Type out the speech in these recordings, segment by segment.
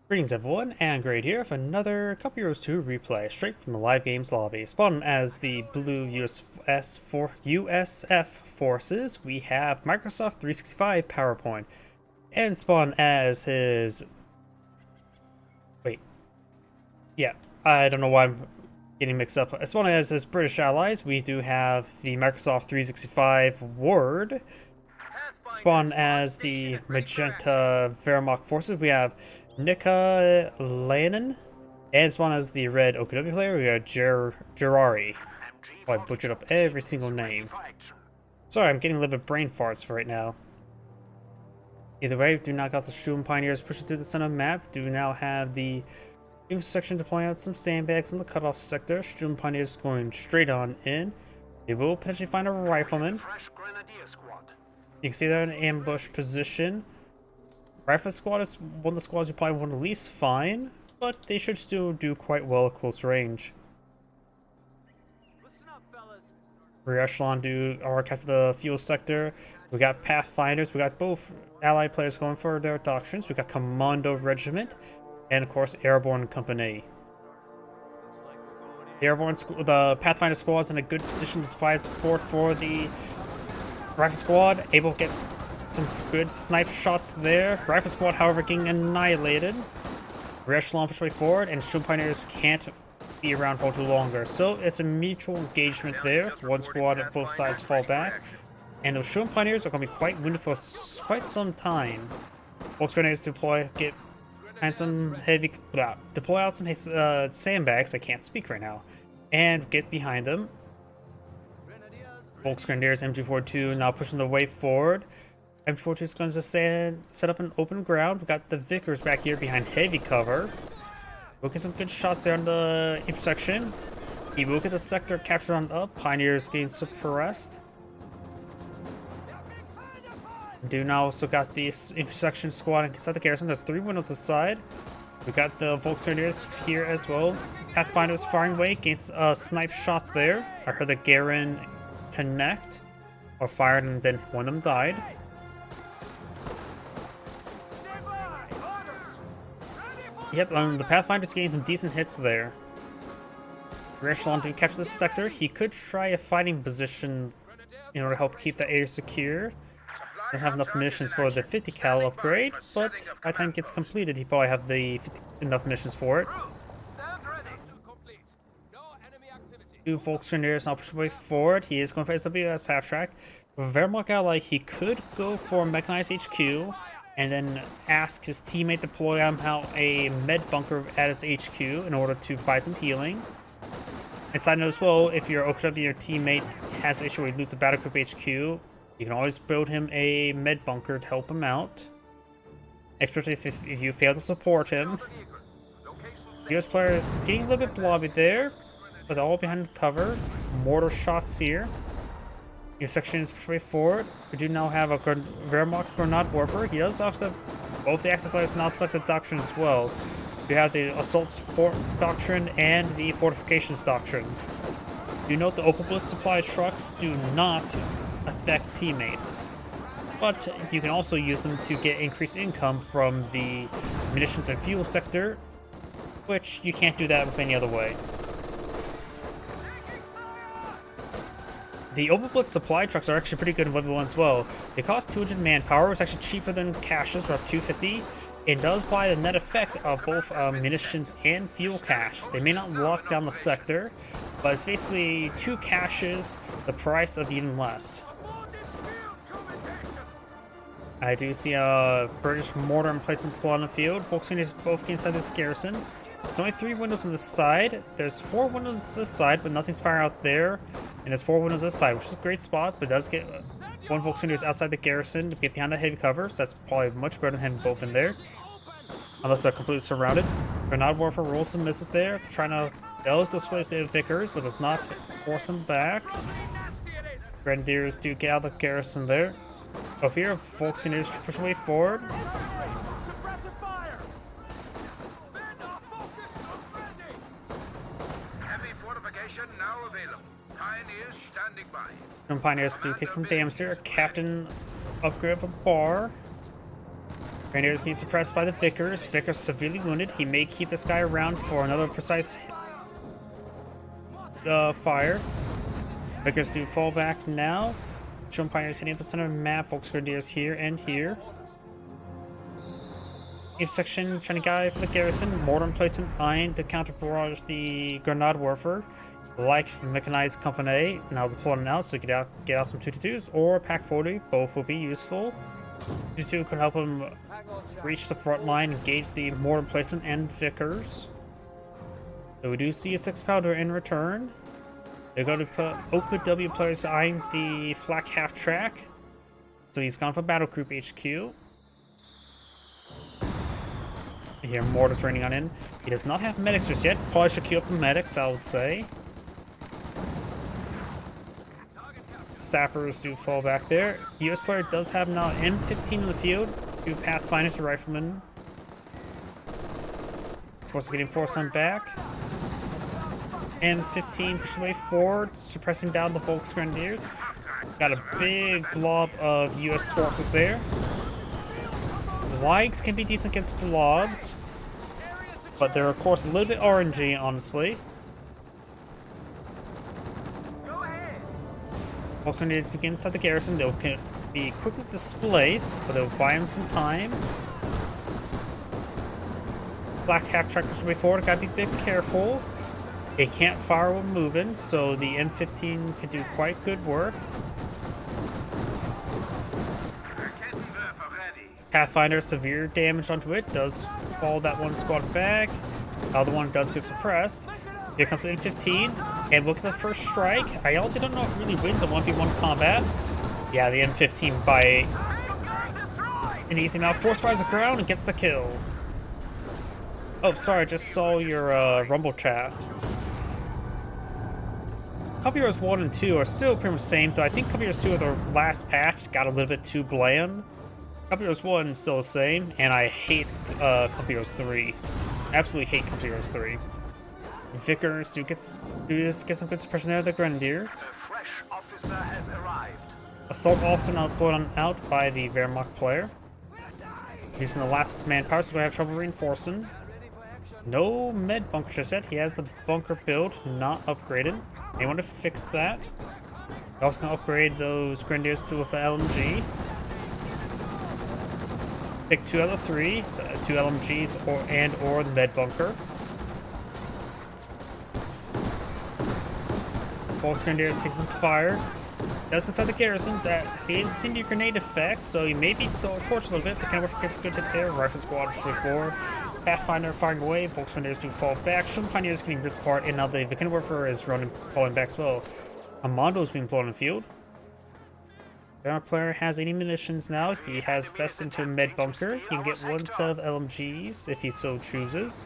Greetings everyone, and Grade here for another Couple Heroes 2 replay, straight from the live games lobby. Spawned as the blue USF forces, we have Microsoft 365 PowerPoint. And spawned as his... Wait. Yeah, I don't know why I'm getting mixed up. Spawned as his British allies, we do have the Microsoft 365 Word. Spawned as the magenta Wehrmacht forces, we have Nikkalainen, and spawn as the red OKW player, we got Jerrari. Oh, I butchered up every single name. Sorry, I'm getting a little bit brain farts for right now. Either way, do not got the Sturm Pioneers pushing through the center of the map. Do now have the section deploying out some sandbags in the cutoff sector. Sturm Pioneers going straight on in. They will potentially find a rifleman. You can see they're in an ambush position. Rifle squad is one of the squads you probably want to least fine, but they should still do quite well at close range. Rear echelon do or capture the fuel sector. We got Pathfinders. We got both allied players going for their doctrines. We got Commando Regiment, and of course Airborne Company. The Pathfinder squad is in a good position to provide support for the Rifle squad, able to get some good snipe shots there. Rifle squad, however, getting annihilated. Rear echelon push way forward, and Sturm Pioneers can't be around for too longer. So it's a mutual engagement there. One squad at both sides fall back, and those Sturm Pioneers are going to be quite wounded for quite some time. Both grenades deploy, deploy out some sandbags. I can't speak right now, and get behind them. Volksgrenadiers M242 now pushing the way forward. M242 is going to set up an open ground. We got the Vickers back here behind heavy cover. We'll get some good shots there on the intersection. He will get the sector captured on up. Pioneers getting suppressed. Do now also got the intersection squad inside the garrison. There's 3 windows aside. We got the Volksgrenadiers here as well. Pathfinders firing away against a snipe shot there. I heard the Garen connect or fired, and then one of them died. Yep, the Pathfinder's getting some decent hits there. Rear echelon to capture this sector. He could try a fighting position in order to help keep the area secure. Doesn't have enough munitions for the 50 cal upgrade, but by the time it gets completed, he probably have the enough munitions for it. 2 Volksgrenadiers now push away forward. He is going for SWS half track. With Wehrmacht ally, he could go for mechanized HQ and then ask his teammate to deploy out a med bunker at his HQ in order to provide some healing. And side note as well, if your OKW, your teammate has an issue where he loses a battle group HQ, you can always build him a med bunker to help him out. Especially if you fail to support him. US player is getting a little bit blobby there, but all behind cover. Mortar shots here. Your section is pushed way forward. We do now have a Wehrmacht Grenade Warper. He does also have both the Axis players now select the doctrine as well. We have the Assault Support Doctrine and the Fortifications Doctrine. Do note the Opal Blitz supply trucks do not affect teammates, but you can also use them to get increased income from the munitions and fuel sector, which you can't do that with any other way. The Opal Blitz supply trucks are actually pretty good in level 1 as well. They cost 200 manpower. It's actually cheaper than caches, about 250. It does apply the net effect of both munitions and fuel cache. They may not lock down the sector, but it's basically 2 caches, the price of even less. I do see a British mortar emplacement deployed on the field. Volksgrenadiers both inside this garrison. There's only 3 windows on this side. There's 4 windows on this side, but nothing's firing out there. And there's 4 windows on this side, which is a great spot, but it does get 1 Volksgrenadiers outside the garrison to get behind the heavy cover, so that's probably much better than having both in there. Unless they're completely surrounded. Grenade Warfare rolls some misses there, trying to does displace the Vickers, but does not force them back. Grenadiers do get out of the garrison there. Over here, Volksgrenadiers push away forward. Now available. Pioneers standing by. Some Pioneers do take some damage there. Captain upgrade of a bar. Grenadiers being suppressed by the Vickers. Vickers severely wounded. He may keep this guy around for another precise fire. Vickers do fall back now. Shown Pioneers hitting the center of the map. Volks Grenadiers here and here. Each section trying to guide for the garrison. Mortar emplacement behind to counter barrage the Grenade Warfare. Like Mechanized Company, now deploying out so you can get out some 222s or Pack 40. Both will be useful. 222 could help him reach the front line, engage the mortar emplacement and Vickers. So we do see a 6-pounder in return. They're going to put OKW players eyeing the flak half track. So he's gone for Battle Group HQ. Here, mortars raining on in. He does not have medics just yet. Probably should queue up the medics, I would say. Sappers do fall back there. The US player does have now M15 in the field. 2 Pathfinders, a rifleman. It's supposed to get force on back. M15 push away forward, suppressing down the Volks Grenadiers. Got a big blob of US forces there. Likes can be decent against blobs, but they're of course a little bit RNG, honestly. Also needed to get inside the garrison. They'll be quickly displaced, but they'll buy him some time. Black half track push away forward. Gotta be a bit careful. They can't fire when moving, so the M15 can do quite good work. Pathfinder, severe damage onto it, does fall that one squad back. The other one does get suppressed. Here comes the M15, and look at the first strike. I also don't know if it really wins a 1v1 combat. Yeah, the M15 by an easy amount. Force fires the ground and gets the kill. Oh, sorry, I just saw your Rumble chat. Copy Heroes 1 and 2 are still pretty much the same, though I think Copy Heroes 2 at the last patch got a little bit too bland. Copy Heroes 1 is still the same, and I hate Copy Heroes 3. Absolutely hate Copy Heroes 3. Vickers do get some good suppression there of the Grenadiers. A fresh officer has arrived. Assault officer now deployed on out by the Wehrmacht player. Using the last manpower, so we have trouble reinforcing. No med bunker just yet. He has the bunker build, not upgraded. They want to fix that. They're also going to upgrade those Grenadiers to with LMG. Pick 2 out of 3, 2 LMGs or the med bunker. Volks Grenadiers takes some fire. Does inside the garrison. That see incendiary grenade effects, so you may be torched a little bit. The kind of gets good hit there. Rifle squad actually 4. Pathfinder firing away. Volks Grenadiers do fall back. Some Pioneers getting ripped apart, and now the Viking Warfare is falling back as well. Amando's being blown in the field. Our player has 80 munitions now. He has vest into a med bunker. He can get 1 set of LMGs if he so chooses.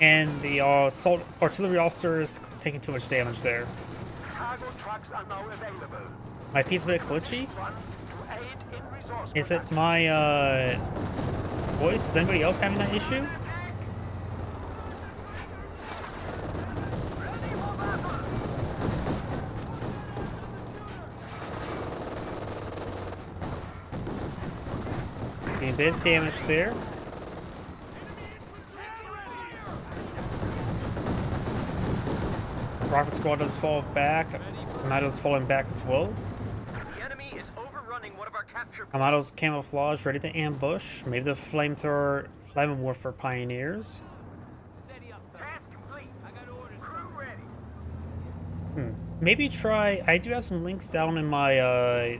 And the assault artillery officer is taking too much damage there. Cargo trucks are now available. My piece a bit glitchy. Is it my voice? Is anybody else having that issue? A bit of damage there. Rocket squad does fall back. Amado's falling back as well. The enemy is overrunning one of our capture. Amado's camouflage ready to ambush. Maybe the flamethrower, flame warfare pioneers. Steady up. Task complete. I got orders. Crew ready. Maybe try. I do have some links down in my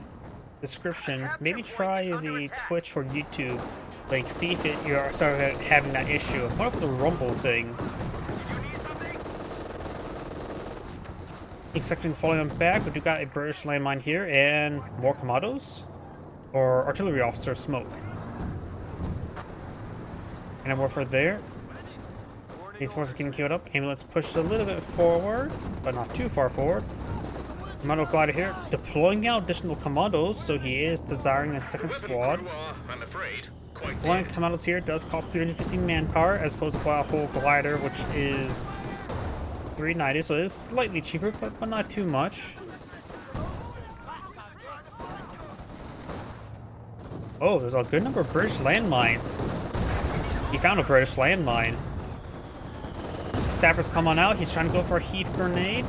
description. Maybe try the Twitch or YouTube. Like, see if you're starting having that issue. What if it's a rumble thing? Each section falling on back, but you got a British landmine here and more commandos or artillery officer smoke. And a warfare there. These forces getting killed up. Ambulance pushed a little bit forward, but not too far forward. Commando glider here, deploying out additional commandos, so he is desiring a second squad. I'm afraid. One commandos here does cost 350 manpower, as opposed to a whole glider, which is 390, so it is slightly cheaper, but not too much. Oh, there's a good number of British landmines. He found a British landmine. Sappers come on out. He's trying to go for a heat grenade.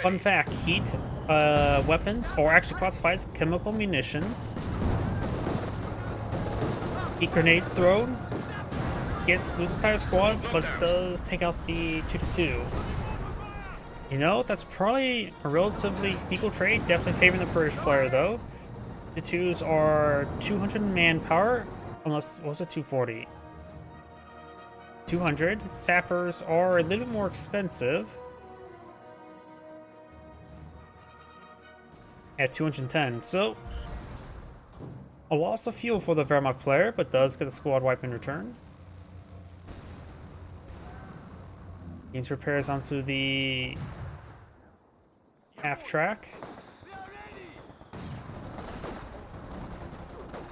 Fun fact, heat weapons are actually classified as chemical munitions. Heat grenades thrown. Gets loose entire squad, but does take out the 2-2. You know, that's probably a relatively equal trade. Definitely favoring the British player, though. The 2s are 200 manpower, unless, what was it, 240? 200. Sappers are a little bit more expensive. At 210, so a loss of fuel for the Wehrmacht player, but does get a squad wipe in return. Needs repairs onto the half track.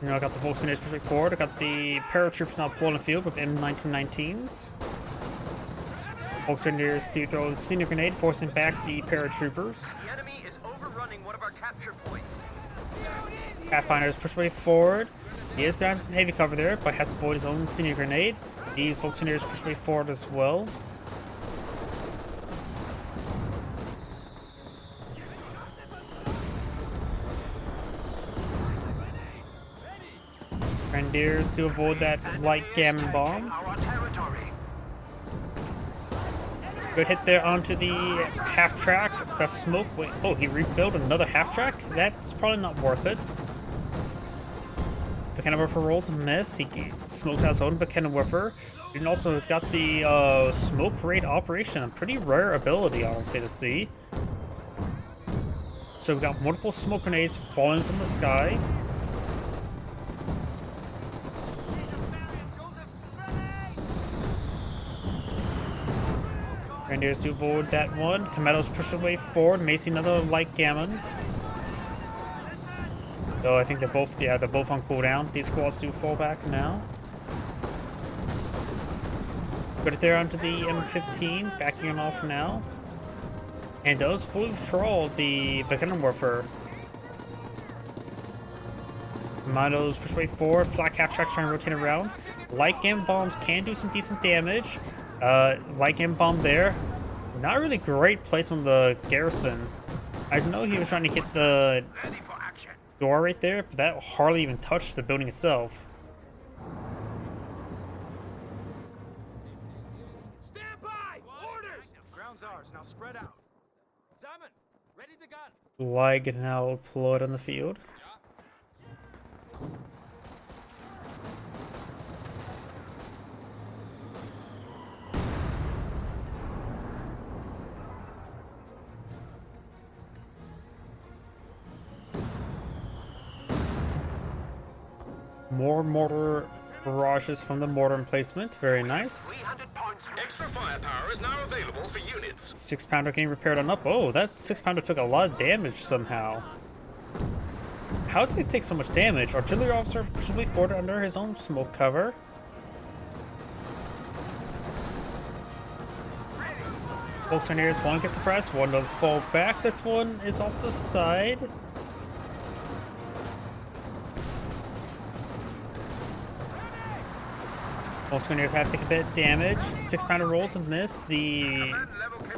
You know, I got the Volkswagen pushing forward. I got the paratroopers now pulling the field with M1919s. Volkswagen do throw a senior grenade, forcing back the paratroopers. The enemy is overrunning one of our capture points. Pathfinder's push way forward. He is behind some heavy cover there, but has to avoid his own senior grenade. These Volkswagen push way forward as well. Grenadiers to avoid that light gammon bomb. Good hit there onto the half track. The smoke. Wait, oh, he rebuilt another half track? That's probably not worth it. Vickenwerfer rolls a miss. He smoked out his own Vickenwerfer. And also got the smoke parade operation. A pretty rare ability, honestly, to see. So we've got multiple smoke grenades falling from the sky. Grenadiers to avoid that one. Commandos push away forward. May see another light gammon. So I think they're both, yeah, they're both on cooldown. These squads do fall back now. Put it there onto the M15, backing it off now. And does fully patrol the Vickenwerfer. Commandos push away forward. Flat cap track trying to rotate around. Light gammon bombs can do some decent damage. Light gammon bomb there. Not really great placement of the garrison. I know he was trying to hit the door right there, but that hardly even touched the building itself. Stand by! Orders! Ground's ours. Now spread out. Simon, ready the gun. Lag now deployed on the field. More mortar barrages from the mortar emplacement. Very nice. 300 points. Extra firepower is now available for units. 6-pounder getting repaired on up. Oh, that 6-pounder took a lot of damage somehow. How did it take so much damage? Artillery officer presumably forward under his own smoke cover. Volkswagen one gets suppressed, one does fall back. This one is off the side. Volkswagen have taken a bit of damage. 6-pounder rolls and miss. The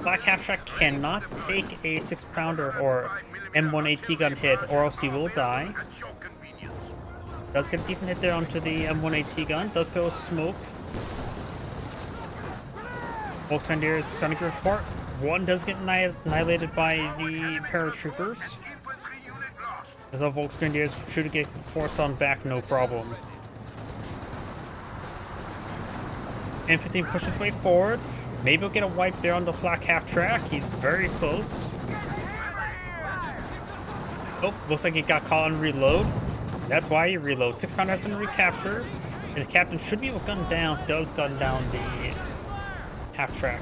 black half track cannot take a 6-pounder or M1AT gun hit, or else he will die. Does get a decent hit there onto the M1AT gun. Does throw smoke. Volkswagen is trying to get apart. One does get annihilated by the paratroopers. As our Volkswagen should get forced on back, no problem. M15 pushes his way forward. Maybe he'll get a wipe there on the flak half track. He's very close. Oh, looks like he got caught on reload. That's why he reloads. 6-pounder has been recaptured. And the captain should be able to gun down. Does gun down the half track.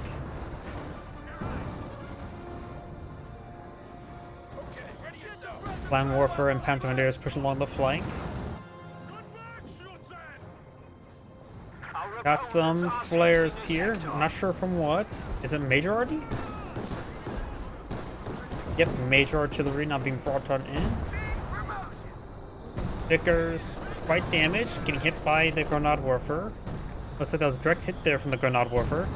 Land Warfare and Panzer Grenadiers pushing along the flank. Got some flares here. I'm not sure from what. Is it majority? Yep, major artillery not being brought on in. Vickers, quite damaged, getting hit by the Grenade Warfer. Looks like that was a direct hit there from the Grenade Warfer.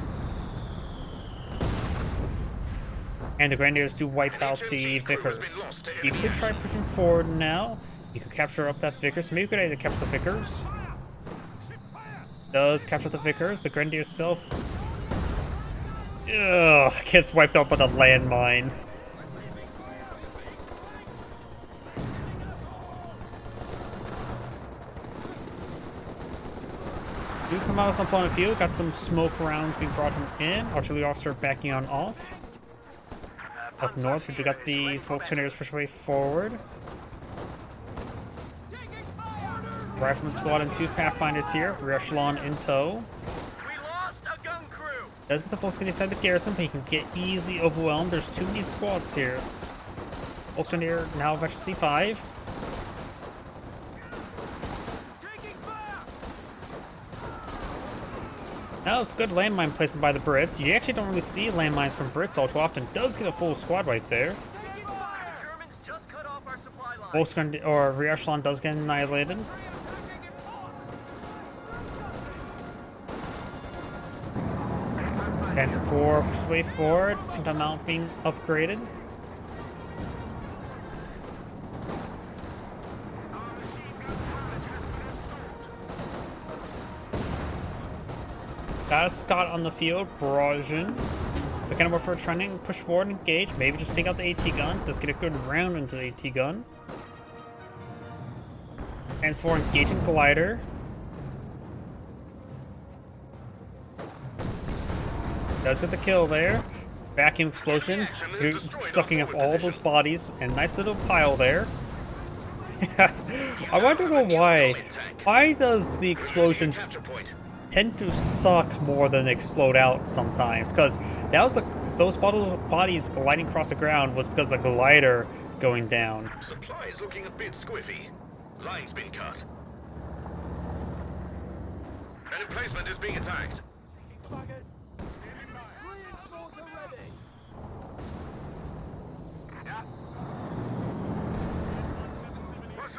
And the Grenadiers do wipe out the Vickers. You could try pushing forward now. You could capture up that Vickers. Maybe a good idea to capture the Vickers. Does capture the Vickers. The Grenadiers self. Ugh, gets wiped out by the landmine. Do come out on the field. Got some smoke rounds being brought in. Artillery officer backing on off. Up north, we do got these Volkswagens push away forward. Rifleman squad and 2 Pathfinders here. Rear echelon in tow. We lost a gun crew. Does get the Volkswagen inside the garrison, but he can get easily overwhelmed. There's too many squads here. Volkswagen now veteran C5. Now it's good landmine placement by the Brits. You actually don't really see landmines from Brits all too often. Does get a full squad right there. Volkswagen or rear echelon does get annihilated. Panzer 4 pushes way forward. Pinta mount being upgraded. Got a Scott on the field, Barrageon. The kind of warfare trying to push forward and engage. Maybe just take out the AT gun. Does get a good round into the AT gun. And it's for engaging glider. Does get the kill there. Vacuum explosion. Sucking up all those bodies. And nice little pile there. I want to know why. Why does the explosions tend to suck more than explode out sometimes? Because that was those bodies gliding across the ground was because of the glider going down. Supplies looking a bit squiffy. Line's been cut. An emplacement is being attacked.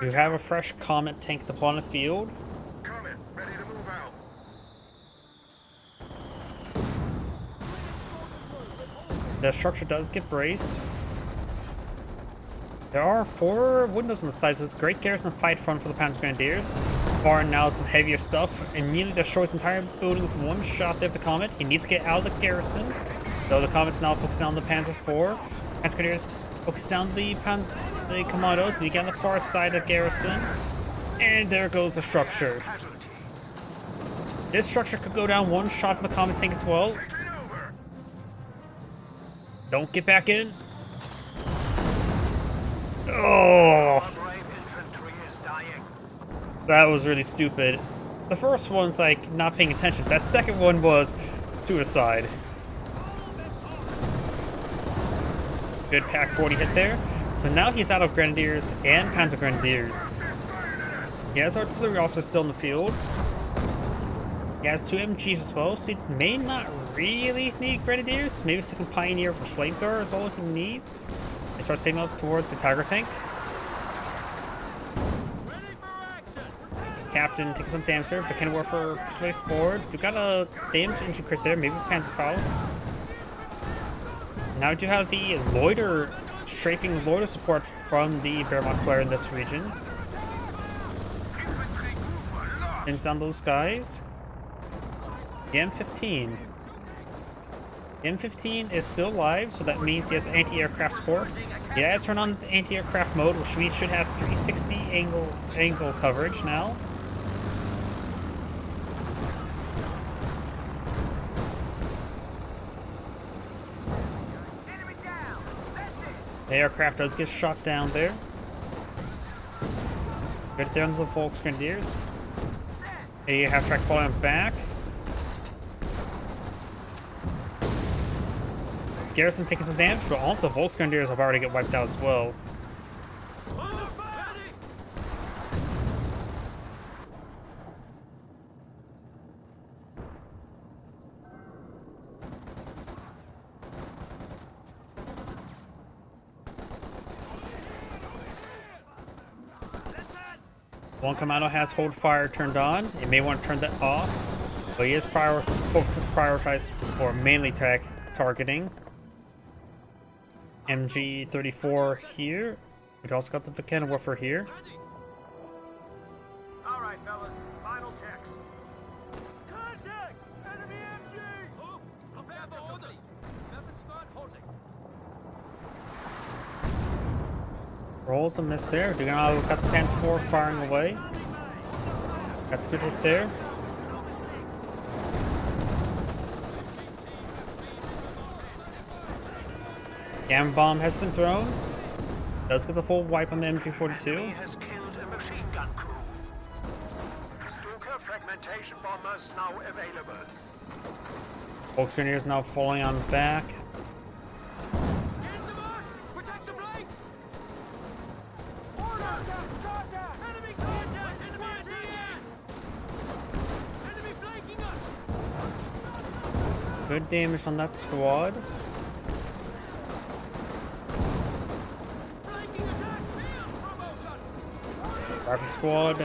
You have a fresh Comet tank deployed on the field. Comet, ready to move out. The structure does get braced. There are 4 windows on the sides, so it's a great garrison fight front for the Panzer Grenadiers. Bar now some heavier stuff, immediately destroys the entire building with one shot there of the Comet. He needs to get out of the garrison. So the Comet's now focused on the Panzer 4. Panzer Grenadiers focus down the Commandos, and you get on the far side of the garrison. And there goes the structure. This structure could go down one shot from the Comet tank as well. Don't get back in. Oh, that was really stupid. The first one's like not paying attention. That second one was suicide. Good Pack 40 hit there. So now he's out of Grenadiers and Panzer Grenadiers. He has artillery also still in the field. He has 2 MGs as well, so he may not really need Grenadiers. Maybe a second Pioneer for Flamethrower is all he needs. He starts saving up towards the Tiger tank. Captain taking some damage there. The cannon warfare pushes way forward. We got a damage engine crit there, maybe Panzer Faust. Now we do have the loiter, strafing loiter support from the Wehrmacht player in this region. And on those guys. The M15. The M15 is still alive, so that means he has anti-aircraft support. He has turned on the anti-aircraft mode, which we should have 360 angle coverage now. The aircraft does get shot down there. Right there on the Volksgrenadiers. A half-track falling back. Garrison's taking some damage, but all the Volksgrenadiers have already got wiped out as well. One commando has hold fire turned on. You may want to turn that off, but he is prioritized for mainly targeting. MG34 here. We also got the Volcano Warfare here. All right, fellas. Final checks. Contact! Enemy MG! Oh, prepare for orders. Weapon squad holding. Rolls a miss there. We've got the Panzer IV firing away. That's a good hit there. Gamma bomb has been thrown. Does get the full wipe on the MG42. Enemy has killed a machine gun crew. Stuka fragmentation bombers now available. Volkswagen is now falling on back. Get to march! Protect the flank! Order! Contact! Enemy contact! Enemy attacking! Enemy flanking us! Good damage on that squad. Flanking attack! Field promotion! Rapid squad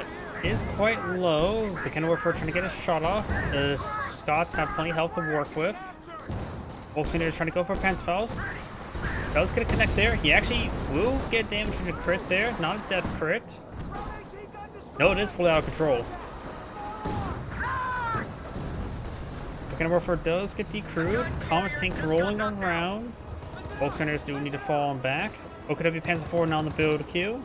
is quite low. The Volcano Warfare trying to get a shot off. The Scots have plenty of health to work with. Volkswagen is trying to go for Panzerfaust. Does get a connect there. He actually will get damage from the crit there. Not a death crit. No, it is fully out of control. Volcano Warfare does get decrewed. Comet tank rolling around. Volkswagen do need to fall on back. OKW Panzer IV now on the build queue.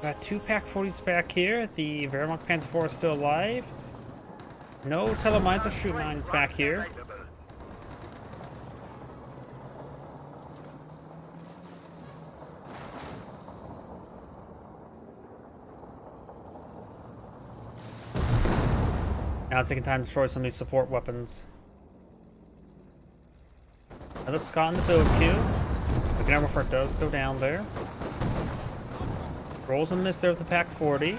Got two Pack 40s back here. The Wehrmacht Panzer IV is still alive. No telemines or shoot lines back here. Now it's taking time to destroy some of these support weapons. Another Scott in the build queue. The Gunner Warfare does go down there. Rolls and miss there with the Pack 40.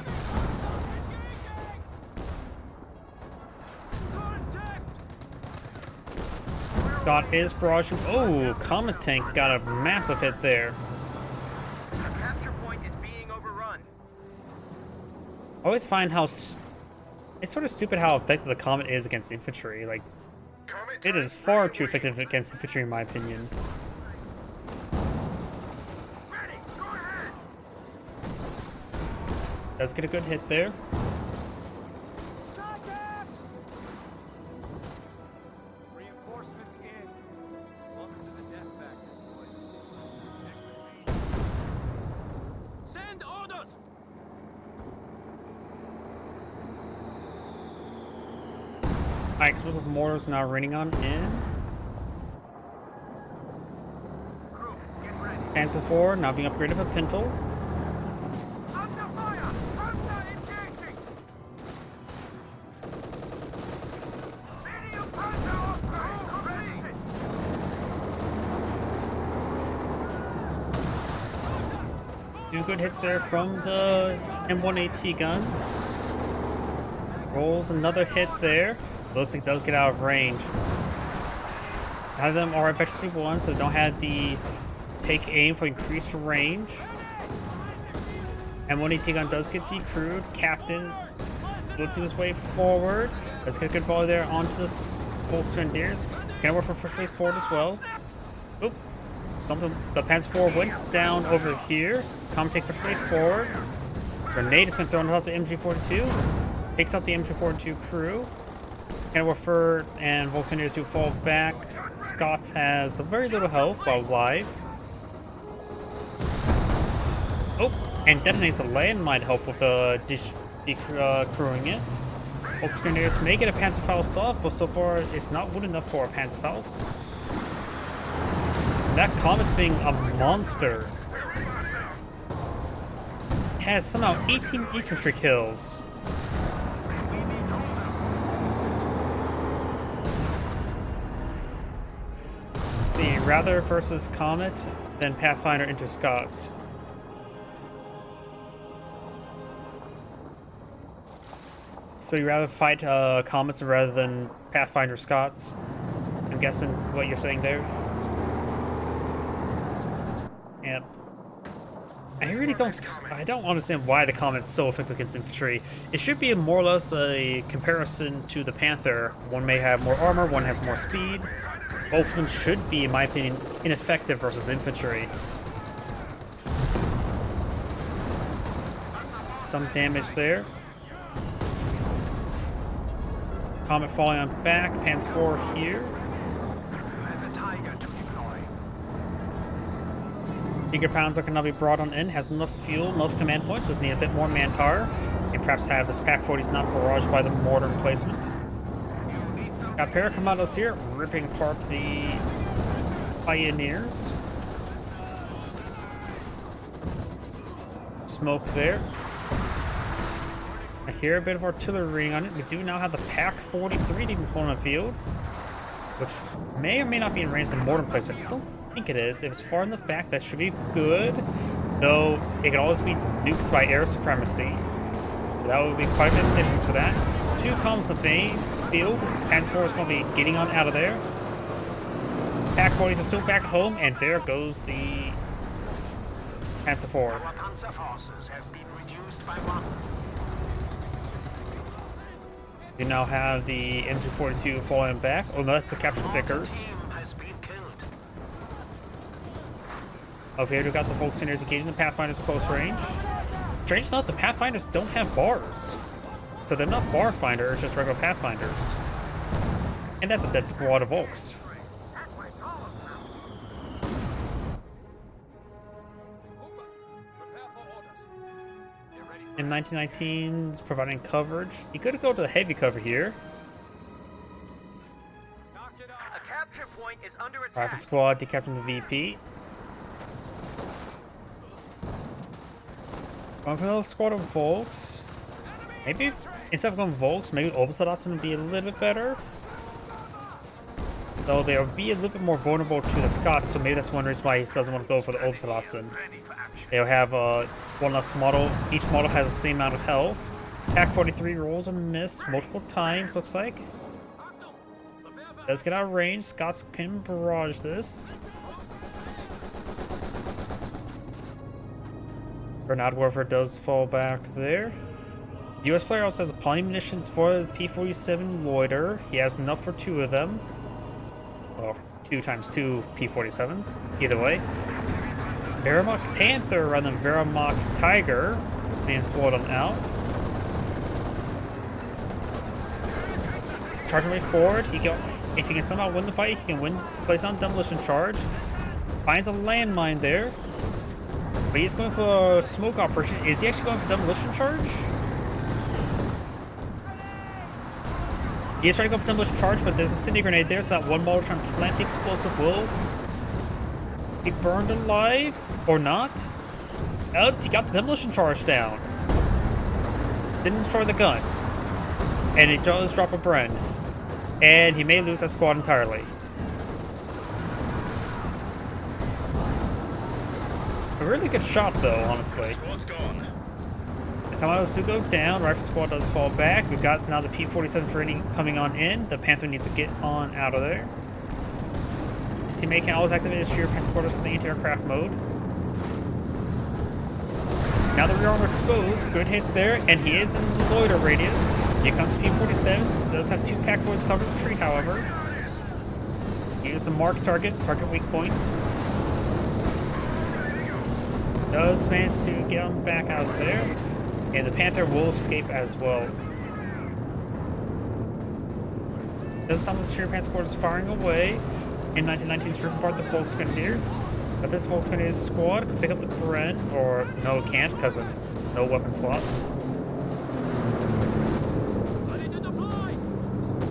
Scott is barraging. Oh, Comet Tank got a massive hit there. The capture point is being overrun. I always find how it's sort of stupid how effective the Comet is against infantry. Like, Comet it is far too effective against infantry in my opinion. ready. Go ahead. Does get a good hit there. Contact! Reinforcements in. Welcome to the death factory, boys. Stick with me. Send orders! High explosive mortars now raining on in. Crew, get ready. Panzer IV now being upgraded for Pintle. Under fire. Panzer engaging. Medium Panzer upgrade. Ready. Two good hits there from the M1AT guns. Rolls another hit there. Looks like it does get out of range. None of them are efficiency 1, so they don't have the take aim for increased range. M1AT gun does get decrewed. Captain blitzing his way forward. Let's get a good volley there onto the Volkswagen. Gonna work for push way forward as well. Oop. The Panzer IV went down over here. Comet take push way forward. Grenade has been thrown off the MG42. Takes out the MG42 crew. Gonna Warfare and Volkswagen do fall back. Scott has very little health while alive. Oh, and detonates a landmine to help with the decrewing it. Volkswagen may get a Panzerfaust off, but so far it's not good enough for a Panzerfaust. That Comet's being a monster. Has somehow 18 infantry kills. See, Rather versus Comet, then Pathfinder into Scots. So you rather fight Comets rather than Pathfinder Scots? I'm guessing what you're saying there. Yep. I really really don't. I don't understand why the combat's so effective against infantry. It should be more or less a comparison to the Panther. One may have more armor, one has more speed. Both of them should be, in my opinion, ineffective versus infantry. Some damage there. Comet falling on back. Panzer IV here. Bigger pounds are now be brought on in. Has enough fuel, enough command points. Just need a bit more manpower. And perhaps have this Pack 40s not barraged by the mortar emplacement. Got Paracommandos here, ripping apart the Pioneers. Smoke there. I hear a bit of artillery reading on it. We do now have the Pack 43 to be put on the field, which may or may not be in range of the mortar emplacement. I don't think it is. If it's far enough back, that should be good. Though it can always be nuked by air supremacy. That would be quite a bit of missions for that. 2 comes the field. Panzer IV is going to be getting on out of there. Pack 40s are still back home, and there goes the Panzer IV. Our Panzer forces have been reduced by 1. You now have the MG42 falling back. Oh no, that's the captured Vickers. Over here we got the Volkswagens engaging the Pathfinders close range. Strange enough, the Pathfinders don't have bars. So they're not bar finders, just regular Pathfinders. And that's a dead squad of Volks. In 1919, providing coverage. You could go to the heavy cover here. A capture point is under Rifle attack. squad decapturing the VP. Going for another squad of Volks. Maybe instead of going Volks, maybe Obersoldaten would be a little bit better. Though they'll be a little bit more vulnerable to the Scots, so maybe that's one reason why he doesn't want to go for the Obersoldaten. They'll have one less model. Each model has the same amount of health. Pack 43 rolls a miss multiple times, looks like. Does get out of range. Scots can barrage this. Grenade Warfare does fall back there. The US player also has plenty of munitions for the P-47 Loiter. He has enough for 2 of them. Well, 2 times 2 P-47s. Either way. Wehrmacht Panther rather than Wehrmacht Tiger being pulled on out. Charging way forward. If he can somehow win the fight, he can plays on demolition charge. Finds a landmine there. But he's going for a smoke operation. Is he actually going for demolition charge? He is trying to go for demolition charge, but there's a Cindy grenade there, so that one model trying to plant the explosive will be burned alive. Or not. Oh, he got the demolition charge down. Didn't destroy the gun. And it does drop a Bren. And he may lose that squad entirely. A really good shot, though, honestly. The Commandos do go down. Rifle squad does fall back. We've got now the P-47 training coming on in. The Panther needs to get on out of there. His teammate can always activate his sheer Panzer quarters from the anti-aircraft mode. Now the rear armor exposed, good hits there, and he is in the loiter radius. Here comes the P-47s. Does have 2 Pack 40s covered the tree, however. Use the mark target weak point. Does manage to get him back out there, and the Panther will escape as well. Doesn't sound like the Sheer Pants squad is firing away. In 1919, stripping apart the Volksgrenadiers. But this Volksgrenadiers squad could pick up the Bren, or no, it can't because of no weapon slots.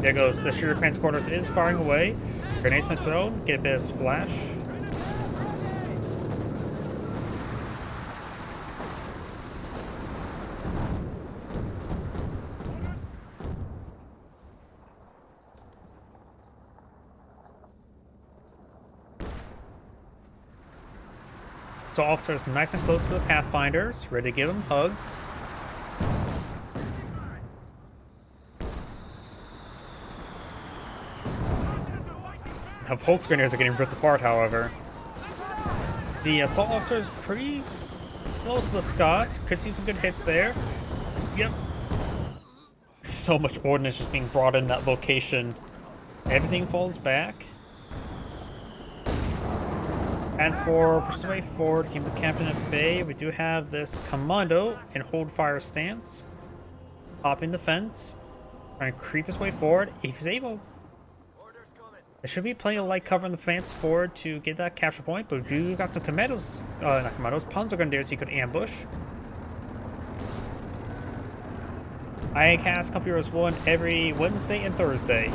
There goes the Sheer Pants quarters is firing away. Grenades been thrown, get a bit of splash. So officers nice and close to the Pathfinders, ready to give them hugs. The Volksgrenadiers are getting ripped apart, however. The assault officer is pretty Close to the Scots. Could see some good hits there. Yep. So much ordnance just being brought in that location. Everything falls back. As for push away forward, keep the captain at bay. We do have this commando in hold fire stance. Hopping the fence. Trying to creep his way forward. If he's able, there should be plenty of light cover in the fence forward to get that capture point, but we do got some commandos, not commandos, Panzer Grenadiers he could ambush. I cast Comp Heroes 1 every Wednesday and Thursday.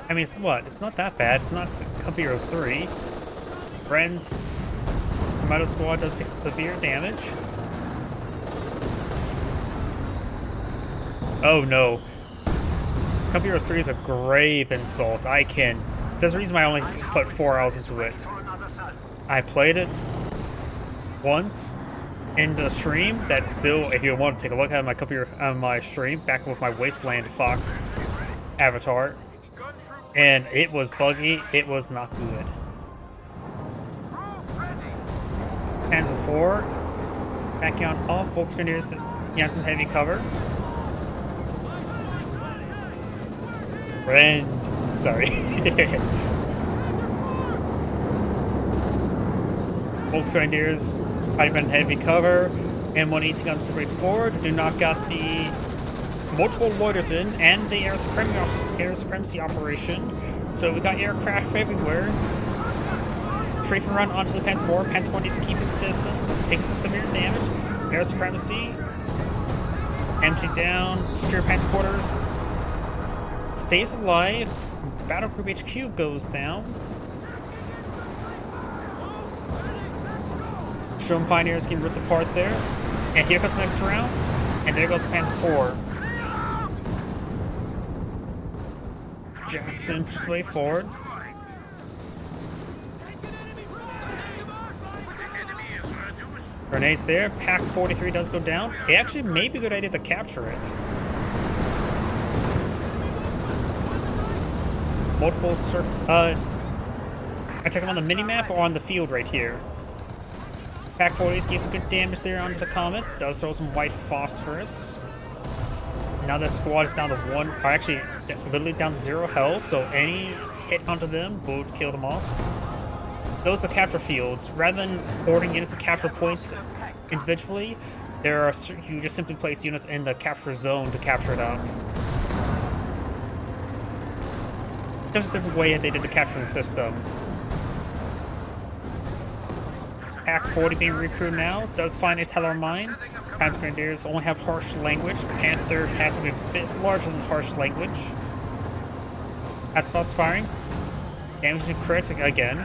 I mean, it's what? It's not that bad. It's not Comp Heroes 3. Friends, Commando Squad does take severe damage. Oh no. Comp Heroes 3 is a grave insult. There's a reason why I only put 4 hours into it. I played it once in the stream. That's still, if you want to take a look at my stream, back with my Wasteland Fox avatar. And it was buggy. It was not good. Hands of 4. Back on all Volksgrenadiers. Got some heavy cover. Sorry. Volksgrenadiers fighting in heavy cover. M180 guns push forward. Do not got the multiple loiters in and the air supremacy operation. So we got aircraft everywhere. Strafe and run onto the Panzer IV. Panzer IV needs to keep his distance, taking some severe damage. Air supremacy. Empty down. Secure Panzer quarters. Stays alive. Battle Group HQ goes down. Sherman Pioneers can rip apart there. And here comes the next round. And there goes the Panzer IV. Jackson pushes way forward. Grenades there. Pack 43 does go down. It actually may be a good idea to capture it. Multiple attack him on the minimap or on the field right here. Pack 40s gets some good damage there onto the Comet. Does throw some white phosphorus. Now the squad is down to 1, or actually literally down to 0 health, so any hit onto them would kill them off. Those are capture fields. Rather than ordering units to capture points individually, you just simply place units in the capture zone to capture it out. Just a different way that they did the capturing system. Pack 40 being recruited now does find a teller mine. Panzer Grenadiers only have harsh language. Panther has a bit larger than harsh language. That's fast firing. Damage to crit again.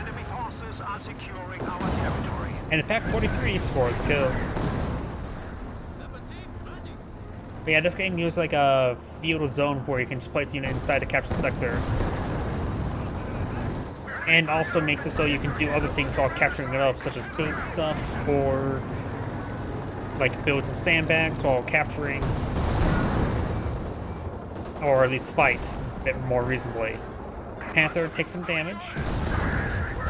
And the Pack 43 scores the kill. But yeah, this game uses like a field zone where you can just place a unit inside the capture sector. And also makes it so you can do other things while capturing it up, such as build stuff, or like build some sandbags while capturing, or at least fight a bit more reasonably. Panther takes some damage.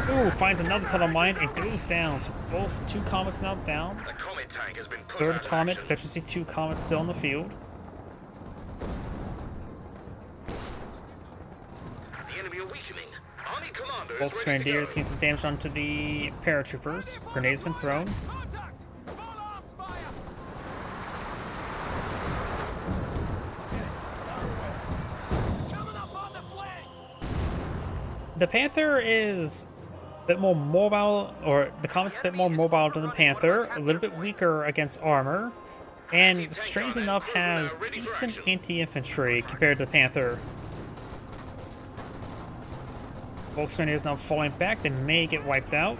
Ooh, finds another tunnel mine and goes down. So both 2 comets now down. Third comet, efficiency 2 comets still in the field. Volksgrenadiers getting some damage onto the paratroopers. Grenades been thrown. The Panther is a bit more mobile, or the Comet's a bit more mobile than the Panther, a little bit weaker against armor, and strangely enough has decent anti-infantry compared to the Panther. Volksgrenadiers now falling back. They may get wiped out.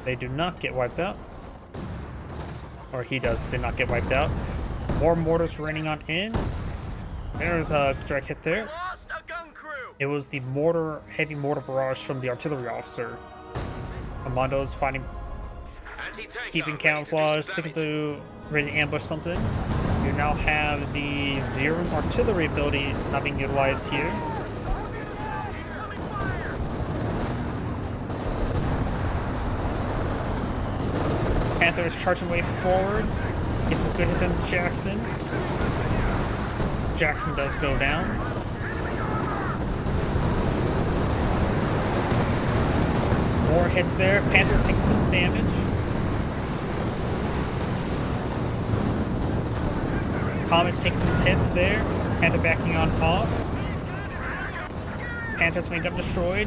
They do not get wiped out. Or he did not get wiped out. More mortars raining on in. There's a direct hit there. It was the heavy mortar barrage from the artillery officer. Commandos fighting, keeping camouflage, sticking to ready to ambush something. You now have the zero artillery ability not being utilized here. Panther is charging way forward. Gets some good hits on Jackson. Jackson does go down. More hits there. Panther's taking some damage. Comet taking some hits there. Panther backing on off. Panther's being destroyed.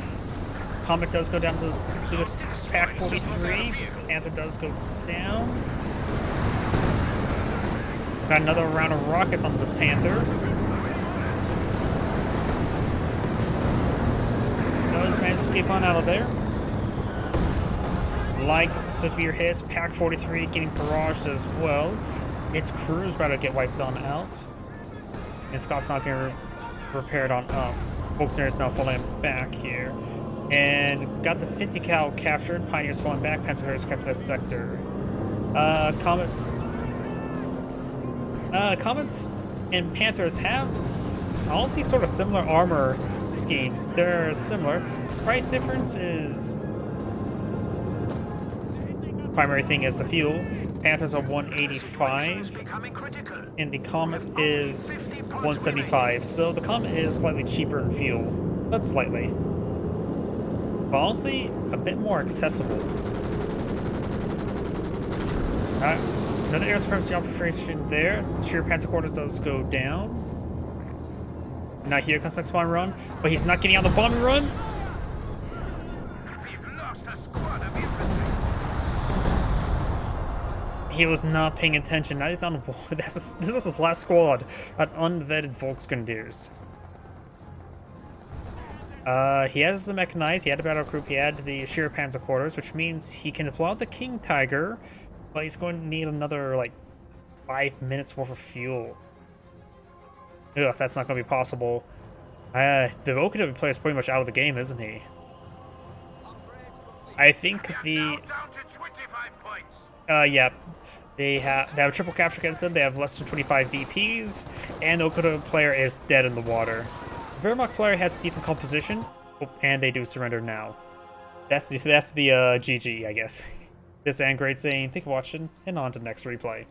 Comet does go down to this pack 43. Panther does go down. Got another round of rockets on this Panther. Does manage to escape on out of there. Like severe hits, pack 43 getting barraged as well. Its crew is about to get wiped on out. And Scott's not getting repaired on up. Volkster is now falling back here. And got the 50 cal captured. Pioneer's falling back. Pentagon's captured this sector. Comets and Panthers have honestly sort of similar armor schemes. They're similar. Price difference is primary thing is the fuel. Panthers are 185 and the Comet is 175. So the Comet is slightly cheaper in fuel, but slightly. But honestly, a bit more accessible. Alright, another air supremacy operation there. Sheer Panzer Quarters does go down. Now here comes the next bomb run, but he's not getting on the bombing run. We've lost a squad of infantry. He was not paying attention. Now he's on the wall. This is his last squad at unvetted Volksgrenadiers. He has the mechanized, he had the battle group, he had the sheer Panzer Quarters, which means he can deploy out the King Tiger, but he's going to need another, like, 5 minutes worth of fuel. Ugh, that's not going to be possible. The OKW player is pretty much out of the game, isn't he? I think the... Now down to 25 points. Yeah. They have a triple capture against them, they have less than 25 VPs, and the OKW player is dead in the water. The Wehrmacht player has decent composition, and they do surrender now. That's the GG, I guess. This and great saying, thank you for watching, and on to the next replay.